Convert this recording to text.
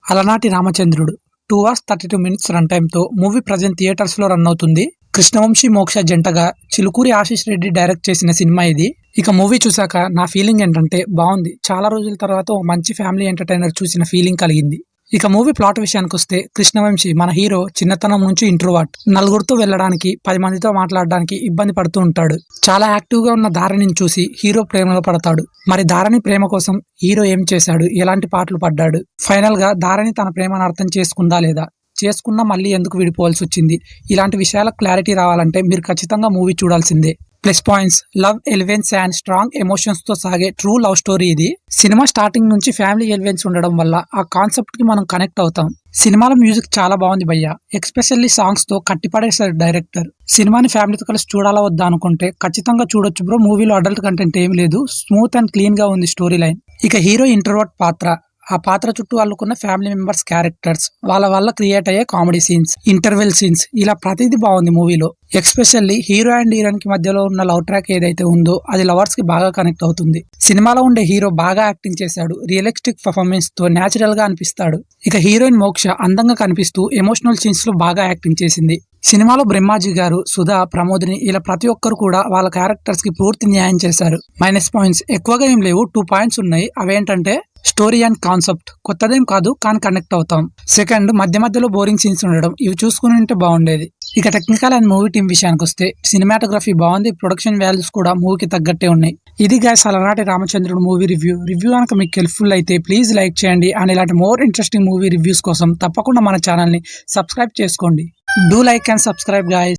అలనాటి Ramachandrudu 2 hours 32 minutes run టైమ్‌తో movie present థియేటర్స్‌లో రన్ అవుతుంది. కృష్ణవంశీ, మోక్ష జంటగా చిలుకూరి ఆశీష్ రెడ్డి డైరెక్ట్ చేసిన సినిమా ఇది. ఇక మూవీ చూసాక నా ఫీలింగ్ ఏంటంటే బావుంది. చాలా రోజుల తర్వాత ఓ మంచి ఫ్యామిలీ ఎంటర్‌టైనర్ చూసిన ఫీలింగ్ కలిగింది. ఇక మూవీ ప్లాట్ విషయానికొస్తే కృష్ణవంశీ మన హీరో చిన్నతనం నుంచి ఇంట్రోవర్ట్. నలుగురితో వెళ్ళడానికి, 10 మందితో మాట్లాడడానికి ఇబ్బంది పడుతూ ఉంటాడు. చాలా యాక్టివ్‌గా ఉన్న ధారణిని చూసి హీరో ప్రేమలో పడతాడు. మరి ధారణి ప్రేమ కోసం హీరో ఏం చేశాడు? ఎలాంటి పాటలు పడ్డాడు? ఫైనల్‌గా ధారణి తన ప్రేమను అర్థం చేసుకుందా లేదా? చేసుకున్నా మళ్ళీ ఎందుకు విడిపోవాల్సొచ్చింది? ఇలాంటి విషయాలకు క్లారిటీ రావాలంటే మీరు ఖచ్చితంగా మూవీ చూడాల్సిందే. Plus points: love elevens and strong emotions తో సాగే ట్రూ లవ్ స్టోరీ ఇది. సినిమా స్టార్టింగ్ నుంచి ఫ్యామిలీ ఎలివెన్స్ ఉండడం వల్ల ఆ కాన్సెప్ట్ కి మనం కనెక్ట్ అవుతాం. సినిమాలో మ్యూజిక్ చాలా బాగుంది భయ్య. ఎక్స్పెషల్లీ సాంగ్స్ తో కట్టిపడేశారు డైరెక్టర్. సినిమాని ఫ్యామిలీతో కలిసి చూడాలా వద్దా అనుకుంటే ఖచ్చితంగా చూడొచ్చు బ్రో. మూవీలో అడల్ట్ కంటెంట్ ఏమీ లేదు. స్మూత్ అండ్ క్లీన్ గా ఉంది స్టోరీ లైన్. ఇక హీరో ఇంట్రోవర్ట్ పాత్ర, ఆ పాత్ర చుట్టూ అల్లుకున్న ఫ్యామిలీ మెంబర్స్ క్యారెక్టర్స్, వాళ్ళ వల్ల క్రియేట్ అయ్యే కామెడీ సీన్స్, ఇంటర్వెల్ సీన్స్, ఇలా ప్రతిదీ బాగుంది మూవీలో. ఎక్స్పెషల్లీ హీరో అండ్ హీరోయిన్ కి మధ్యలో ఉన్న లవ్ ట్రాక్ ఏదైతే ఉందో అది లవర్స్ కి బాగా కనెక్ట్ అవుతుంది. సినిమాలో ఉండే హీరో బాగా యాక్టింగ్ చేశాడు. రియలిస్టిక్ పర్ఫార్మెన్స్ తో నేచురల్ గా అనిపిస్తాడు. ఇక హీరోయిన్ మోక్ష అందంగా కనిపిస్తూ ఎమోషనల్ సీన్స్ లో బాగా యాక్టింగ్ చేసింది. సినిమాలో బ్రహ్మాజీ గారు, సుధా, ప్రమోదిని ఇలా ప్రతి ఒక్కరు కూడా వాళ్ళ క్యారెక్టర్స్ కి పూర్తి న్యాయం చేశారు. మైనస్ పాయింట్స్ ఎక్కువగా ఏం లేవు, 2 పాయింట్స్ ఉన్నాయి. అవేంటంటే స్టోరీ అండ్ కాన్సెప్ట్ కొత్తదేం కాదు కానీ కనెక్ట్ అవుతాం. సెకండ్, మధ్య మధ్యలో బోరింగ్ సీన్స్ ఉండడం, ఇవి చూసుకుని ఉంటే బాగుండేది. ఇక టెక్నికల్ అండ్ మూవీ టీం విషయానికి వస్తే సినిమాటోగ్రఫీ బాగుంది. ప్రొడక్షన్ వాల్యూస్ కూడా మూవీకి తగ్గట్టే ఉన్నాయి. ఇది గైస్ అలనాటి రామచంద్రుడు మూవీ రివ్యూ కనుక మీకు హెల్ప్ఫుల్ అయితే ప్లీజ్ లైక్ చేయండి. అండ్ ఇలాంటి మోర్ ఇంట్రెస్టింగ్ మూవీ రివ్యూస్ కోసం తప్పకుండా మన ఛానల్ ని సబ్స్క్రైబ్ చేసుకోండి. Do like and subscribe guys.